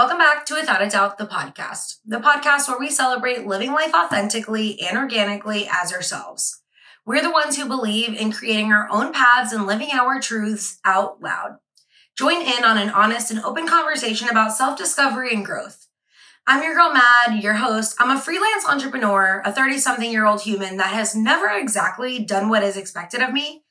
Welcome back to Without a Doubt, the podcast where we celebrate living life authentically and organically as ourselves. We're the ones who believe in creating our own paths and living our truths out loud. Join in on an honest and open conversation about self-discovery and growth. I'm your girl Mad, your host. I'm a freelance entrepreneur, a 30-something-year-old human that has never exactly done what is expected of me.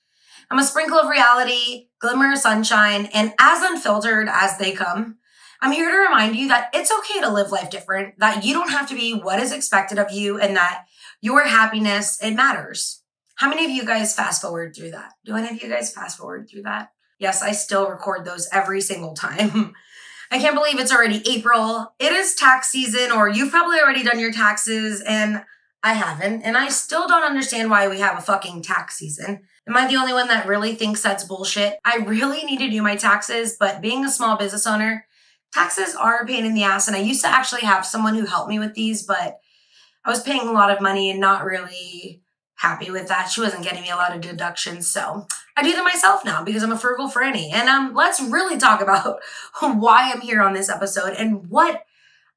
I'm a sprinkle of reality, glimmer of sunshine, and as unfiltered as they come. I'm here to remind you that it's okay to live life different, that you don't have to be what is expected of you, and that your happiness, it matters. How many of you guys fast forward through that? Do any of you guys fast forward through that? Yes, I still record those every single time. I can't believe it's already April. It is tax season, or you've probably already done your taxes, and I haven't, and I still don't understand why we have a fucking tax season. Am I the only one that really thinks that's bullshit? I really need to do my taxes, but being a small business owner, taxes are a pain in the ass, and I used to actually have someone who helped me with these, but I was paying a lot of money and not really happy with that. She wasn't getting me a lot of deductions, so I do them myself now because I'm a frugal franny. And let's really talk about why I'm here on this episode and what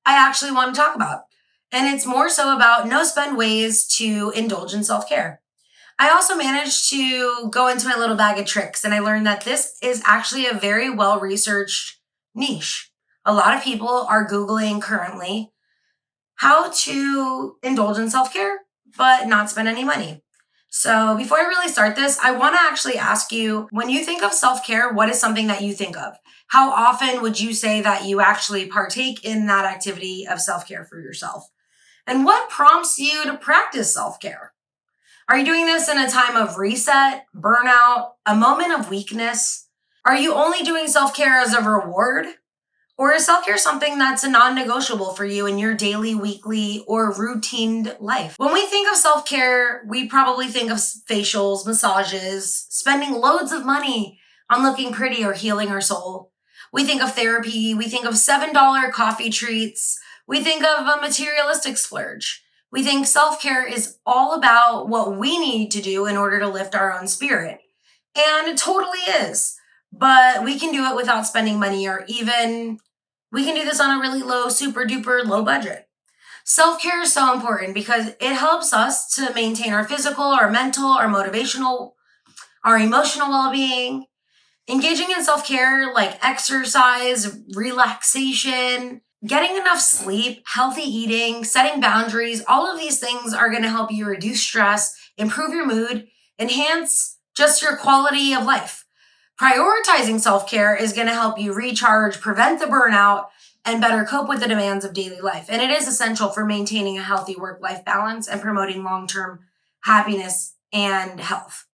I actually want to talk about. And it's more so about no-spend ways to indulge in self-care. I also managed to go into my little bag of tricks, and I learned that this is actually a very well-researched niche. A lot of people are Googling currently how to indulge in self-care, but not spend any money. So before I really start this, I want to actually ask you, when you think of self-care, what is something that you think of? How often would you say that you actually partake in that activity of self-care for yourself? And what prompts you to practice self-care? Are you doing this in a time of reset, burnout, a moment of weakness? Are you only doing self-care as a reward? Or is self-care something that's a non-negotiable for you in your daily, weekly, or routine life? When we think of self-care, we probably think of facials, massages, spending loads of money on looking pretty or healing our soul. We think of therapy. We think of $7 coffee treats. We think of a materialistic splurge. We think self-care is all about what we need to do in order to lift our own spirit. And it totally is. But we can do it without spending money, or even we can do this on a really low, super duper low budget. Self-care is so important because it helps us to maintain our physical, our mental, our motivational, our emotional well-being. Engaging in self-care like exercise, relaxation, getting enough sleep, healthy eating, setting boundaries, all of these things are going to help you reduce stress, improve your mood, enhance just your quality of life. Prioritizing self-care is going to help you recharge, prevent the burnout, and better cope with the demands of daily life. And it is essential for maintaining a healthy work-life balance and promoting long-term happiness and health.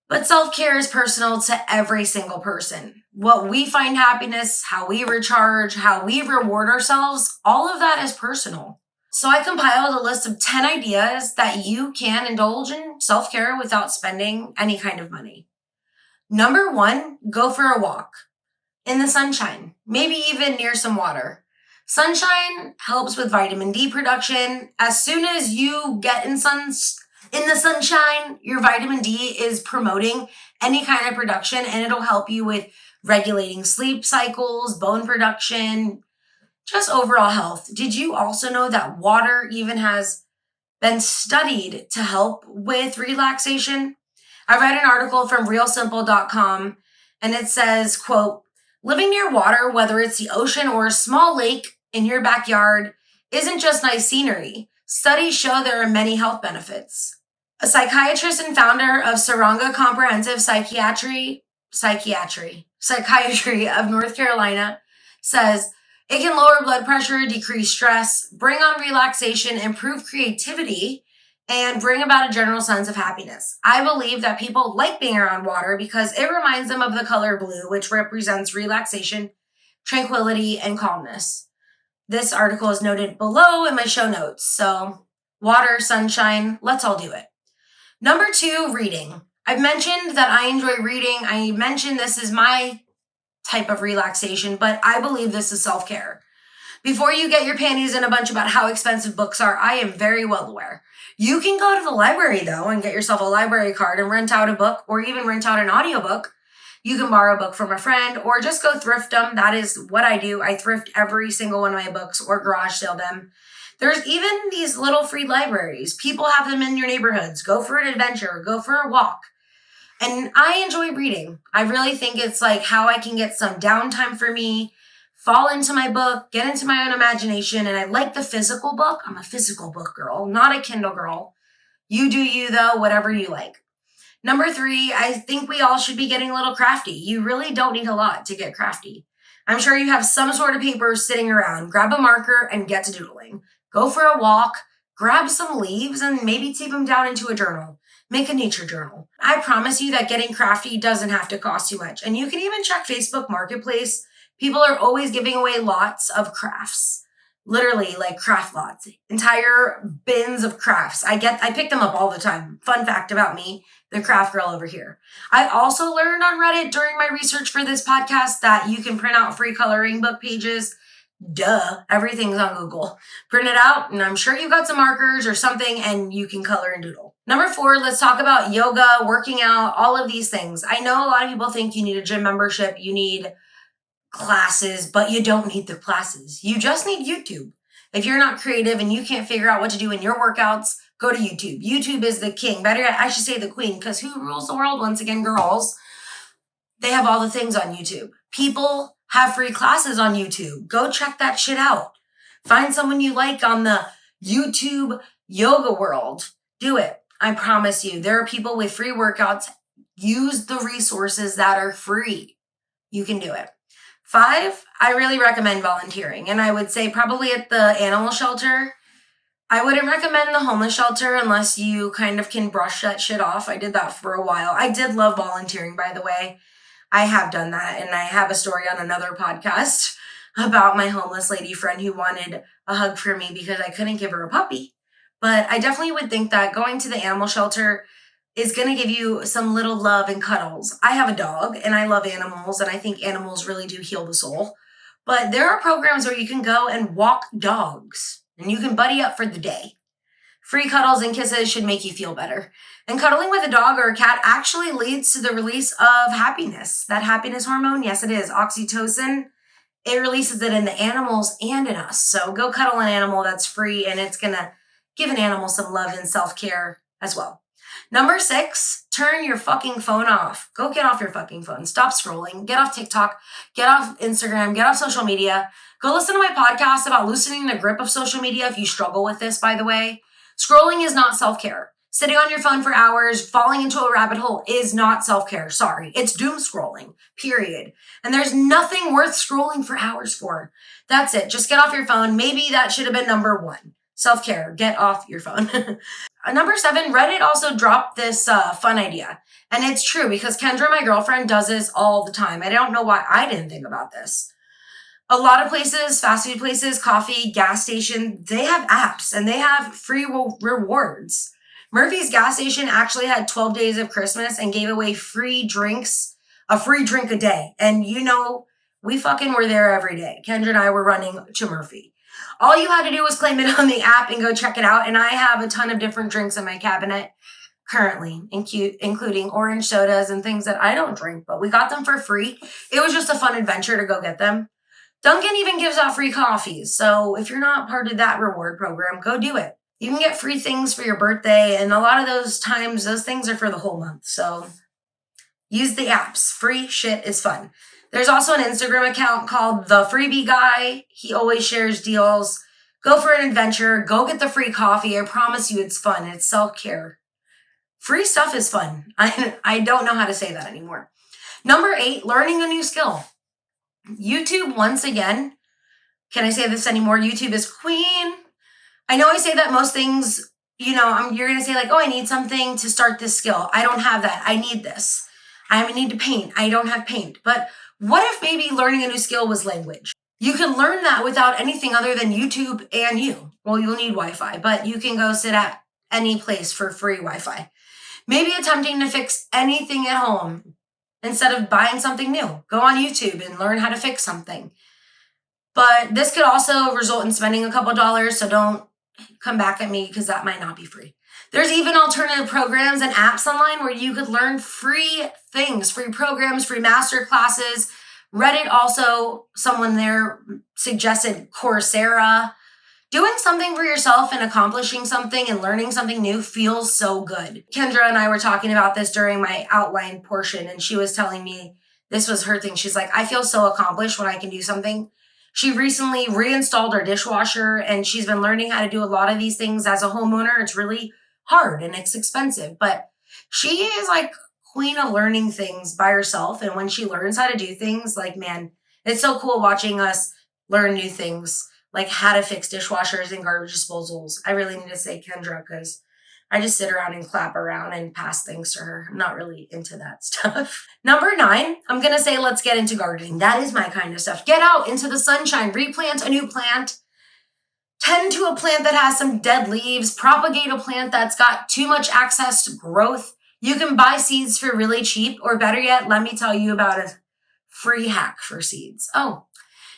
But self-care is personal to every single person. What we find happiness, how we recharge, how we reward ourselves, all of that is personal. So I compiled a list of 10 ideas that you can indulge in self-care without spending any kind of money. Number 1, go for a walk in the sunshine, maybe even near some water. Sunshine helps with vitamin D production. As soon as you get in the sunshine, your vitamin D is promoting any kind of production, and it'll help you with regulating sleep cycles, bone production, just overall health. Did you also know that water even has been studied to help with relaxation? I read an article from realsimple.com, and it says, quote, living near water, whether it's the ocean or a small lake in your backyard, isn't just nice scenery. Studies show there are many health benefits. A psychiatrist and founder of Saranga Comprehensive Psychiatry of North Carolina says it can lower blood pressure, decrease stress, bring on relaxation, improve creativity, and bring about a general sense of happiness. I believe that people like being around water because it reminds them of the color blue, which represents relaxation, tranquility, and calmness. This article is noted below in my show notes. So water, sunshine, let's all do it. Number 2, reading. I've mentioned that I enjoy reading. I mentioned this is my type of relaxation, but I believe this is self-care. Before you get your panties in a bunch about how expensive books are, I am very well aware. You can go to the library, though, and get yourself a library card and rent out a book or even rent out an audiobook. You can borrow a book from a friend or just go thrift them. That is what I do. I thrift every single one of my books or garage sale them. There's even these little free libraries. People have them in your neighborhoods. Go for an adventure, go for a walk. And I enjoy reading. I really think it's like how I can get some downtime for me, fall into my book, get into my own imagination. And I like the physical book. I'm a physical book girl, not a Kindle girl. You do you though, whatever you like. Number 3, I think we all should be getting a little crafty. You really don't need a lot to get crafty. I'm sure you have some sort of paper sitting around. Grab a marker and get to doodling. Go for a walk, grab some leaves and maybe tape them down into a journal. Make a nature journal. I promise you that getting crafty doesn't have to cost you much. And you can even check Facebook Marketplace. People are always giving away lots of crafts. Literally like craft lots, entire bins of crafts. I pick them up all the time. Fun fact about me, the craft girl over here. I also learned on Reddit during my research for this podcast that you can print out free coloring book pages. Duh, everything's on Google. Print it out, and I'm sure you've got some markers or something, and you can color and doodle. Number 4, let's talk about yoga, working out, all of these things. I know a lot of people think you need a gym membership, you need classes, but you don't need the classes. You just need YouTube. If you're not creative and you can't figure out what to do in your workouts, go to YouTube. YouTube is the king. Better yet, I should say the queen, because who rules the world once again, girls? They have all the things on YouTube. People have free classes on YouTube. Go check that shit out. Find someone you like on the YouTube yoga world. Do it. I promise you, there are people with free workouts. Use the resources that are free. You can do it. 5, I really recommend volunteering. And I would say probably at the animal shelter. I wouldn't recommend the homeless shelter unless you kind of can brush that shit off. I did that for a while. I did love volunteering, by the way. I have done that. And I have a story on another podcast about my homeless lady friend who wanted a hug from me because I couldn't give her a puppy. But I definitely would think that going to the animal shelter is going to give you some little love and cuddles. I have a dog and I love animals and I think animals really do heal the soul. But there are programs where you can go and walk dogs and you can buddy up for the day. Free cuddles and kisses should make you feel better. And cuddling with a dog or a cat actually leads to the release of happiness. That happiness hormone, yes it is, oxytocin. It releases it in the animals and in us. So go cuddle an animal that's free and it's going to give an animal some love and self-care as well. Number 6, turn your fucking phone off. Go get off your fucking phone. Stop scrolling. Get off TikTok. Get off Instagram. Get off social media. Go listen to my podcast about loosening the grip of social media if you struggle with this, by the way. Scrolling is not self-care. Sitting on your phone for hours, falling into a rabbit hole is not self-care. Sorry. It's doom scrolling, period. And there's nothing worth scrolling for hours for. That's it. Just get off your phone. Maybe that should have been number 1. Self-care. Get off your phone. Number 7, Reddit also dropped this fun idea. And it's true because Kendra, my girlfriend, does this all the time. I don't know why I didn't think about this. A lot of places, fast food places, coffee, gas station, they have apps and they have free rewards. Murphy's gas station actually had 12 days of Christmas and gave away free drinks, a free drink a day. And you know, we fucking were there every day. Kendra and I were running to Murphy. All you had to do was claim it on the app and go check it out. And I have a ton of different drinks in my cabinet currently, including orange sodas and things that I don't drink, but we got them for free. It was just a fun adventure to go get them. Dunkin' even gives out free coffees. So if you're not part of that reward program, go do it. You can get free things for your birthday. And a lot of those times, those things are for the whole month. So use the apps. Free shit is fun. There's also an Instagram account called The Freebie Guy. He always shares deals. Go for an adventure. Go get the free coffee. I promise you it's fun. It's self-care. Free stuff is fun. I don't know how to say that anymore. Number 8, learning a new skill. YouTube, once again, can I say this anymore? YouTube is queen. I know I say that most things, you're going to say like, oh, I need something to start this skill. I don't have that. I need this. I need to paint. I don't have paint. But what if maybe learning a new skill was language? You can learn that without anything other than YouTube and you. Well, you'll need Wi-Fi, but you can go sit at any place for free Wi-Fi. Maybe attempting to fix anything at home instead of buying something new. Go on YouTube and learn how to fix something. But this could also result in spending a couple dollars, so don't come back at me because that might not be free. There's even alternative programs and apps online where you could learn free things, free programs, free master classes. Reddit also, someone there suggested Coursera. Doing something for yourself and accomplishing something and learning something new feels so good. Kendra and I were talking about this during my outline portion, and she was telling me this was her thing. She's like, I feel so accomplished when I can do something. She recently reinstalled her dishwasher, and she's been learning how to do a lot of these things as a homeowner. It's really hard and it's expensive, but she is like queen of learning things by herself. And when she learns how to do things, like, man, it's so cool watching us learn new things, like how to fix dishwashers and garbage disposals. I really need to say Kendra because I just sit around and clap around and pass things to her. I'm not really into that stuff. Number 9, I'm going to say let's get into gardening. That is my kind of stuff. Get out into the sunshine, replant a new plant, tend to a plant that has some dead leaves, propagate a plant that's got too much access to growth. You can buy seeds for really cheap, or better yet, let me tell you about a free hack for seeds. Oh,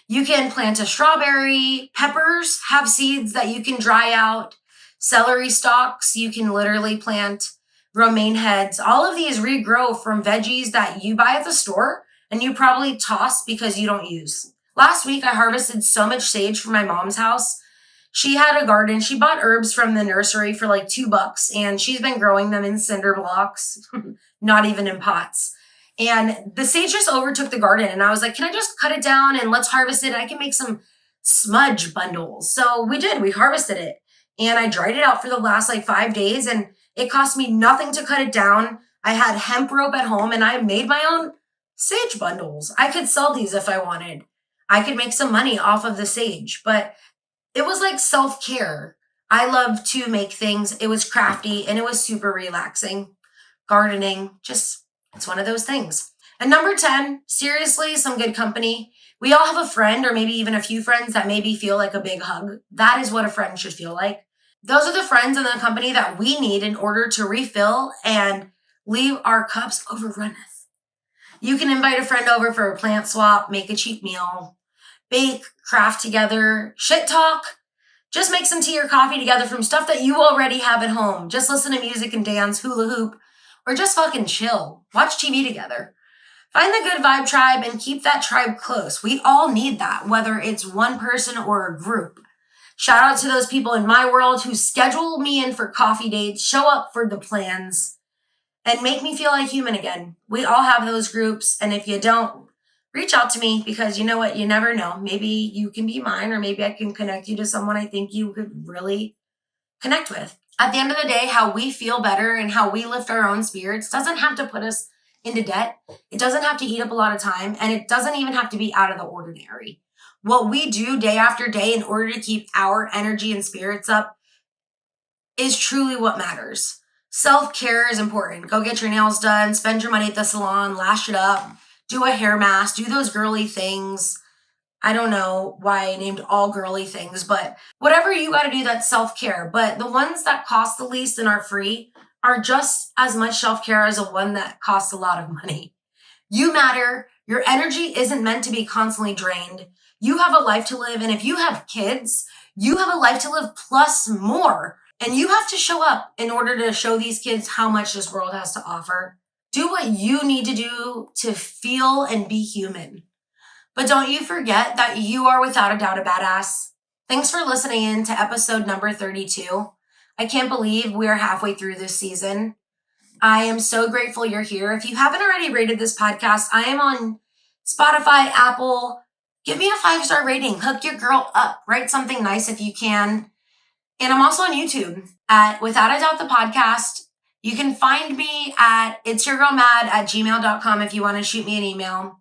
you can plant a strawberry. Peppers have seeds that you can dry out. Celery stalks, you can literally plant. Romaine heads. All of these regrow from veggies that you buy at the store and you probably toss because you don't use. Last week, I harvested so much sage from my mom's house. She had a garden. She bought herbs from the nursery for like $2, and she's been growing them in cinder blocks, not even in pots. And the sage just overtook the garden, and I was like, can I just cut it down and let's harvest it? I can make some smudge bundles. So we did. We harvested it, and I dried it out for the last like 5 days, and it cost me nothing to cut it down. I had hemp rope at home, and I made my own sage bundles. I could sell these if I wanted. I could make some money off of the sage, but it was like self-care. I love to make things. It was crafty and it was super relaxing. Gardening, just, it's one of those things. And number 10, seriously, some good company. We all have a friend or maybe even a few friends that maybe feel like a big hug. That is what a friend should feel like. Those are the friends in the company that we need in order to refill and leave our cups overrunneth. You can invite a friend over for a plant swap, make a cheap meal, bake, craft together, shit talk. Just make some tea or coffee together from stuff that you already have at home. Just listen to music and dance, hula hoop, or just fucking chill. Watch TV together. Find the good vibe tribe and keep that tribe close. We all need that, whether it's one person or a group. Shout out to those people in my world who schedule me in for coffee dates, show up for the plans, and make me feel like human again. We all have those groups, and if you don't, reach out to me because you know what? You never know. Maybe you can be mine, or maybe I can connect you to someone I think you could really connect with. At the end of the day, how we feel better and how we lift our own spirits doesn't have to put us into debt. It doesn't have to eat up a lot of time, and it doesn't even have to be out of the ordinary. What we do day after day in order to keep our energy and spirits up is truly what matters. Self-care is important. Go get your nails done, spend your money at the salon, lash it up, do a hair mask, do those girly things. I don't know why I named all girly things, but whatever you got to do, that's self-care. But the ones that cost the least and are free are just as much self-care as the one that costs a lot of money. You matter. Your energy isn't meant to be constantly drained. You have a life to live. And if you have kids, you have a life to live plus more. And you have to show up in order to show these kids how much this world has to offer. Do what you need to do to feel and be human. But don't you forget that you are without a doubt a badass. Thanks for listening in to episode number 32. I can't believe we're halfway through this season. I am so grateful you're here. If you haven't already rated this podcast, I am on Spotify, Apple. Give me a 5-star rating. Hook your girl up. Write something nice if you can. And I'm also on YouTube at Without a Doubt the Podcast. You can find me at itsyourgirlmad@gmail.com if you want to shoot me an email.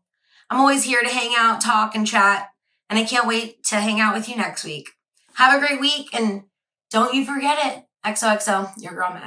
I'm always here to hang out, talk, and chat. And I can't wait to hang out with you next week. Have a great week, and don't you forget it. XOXO, your girl Mad.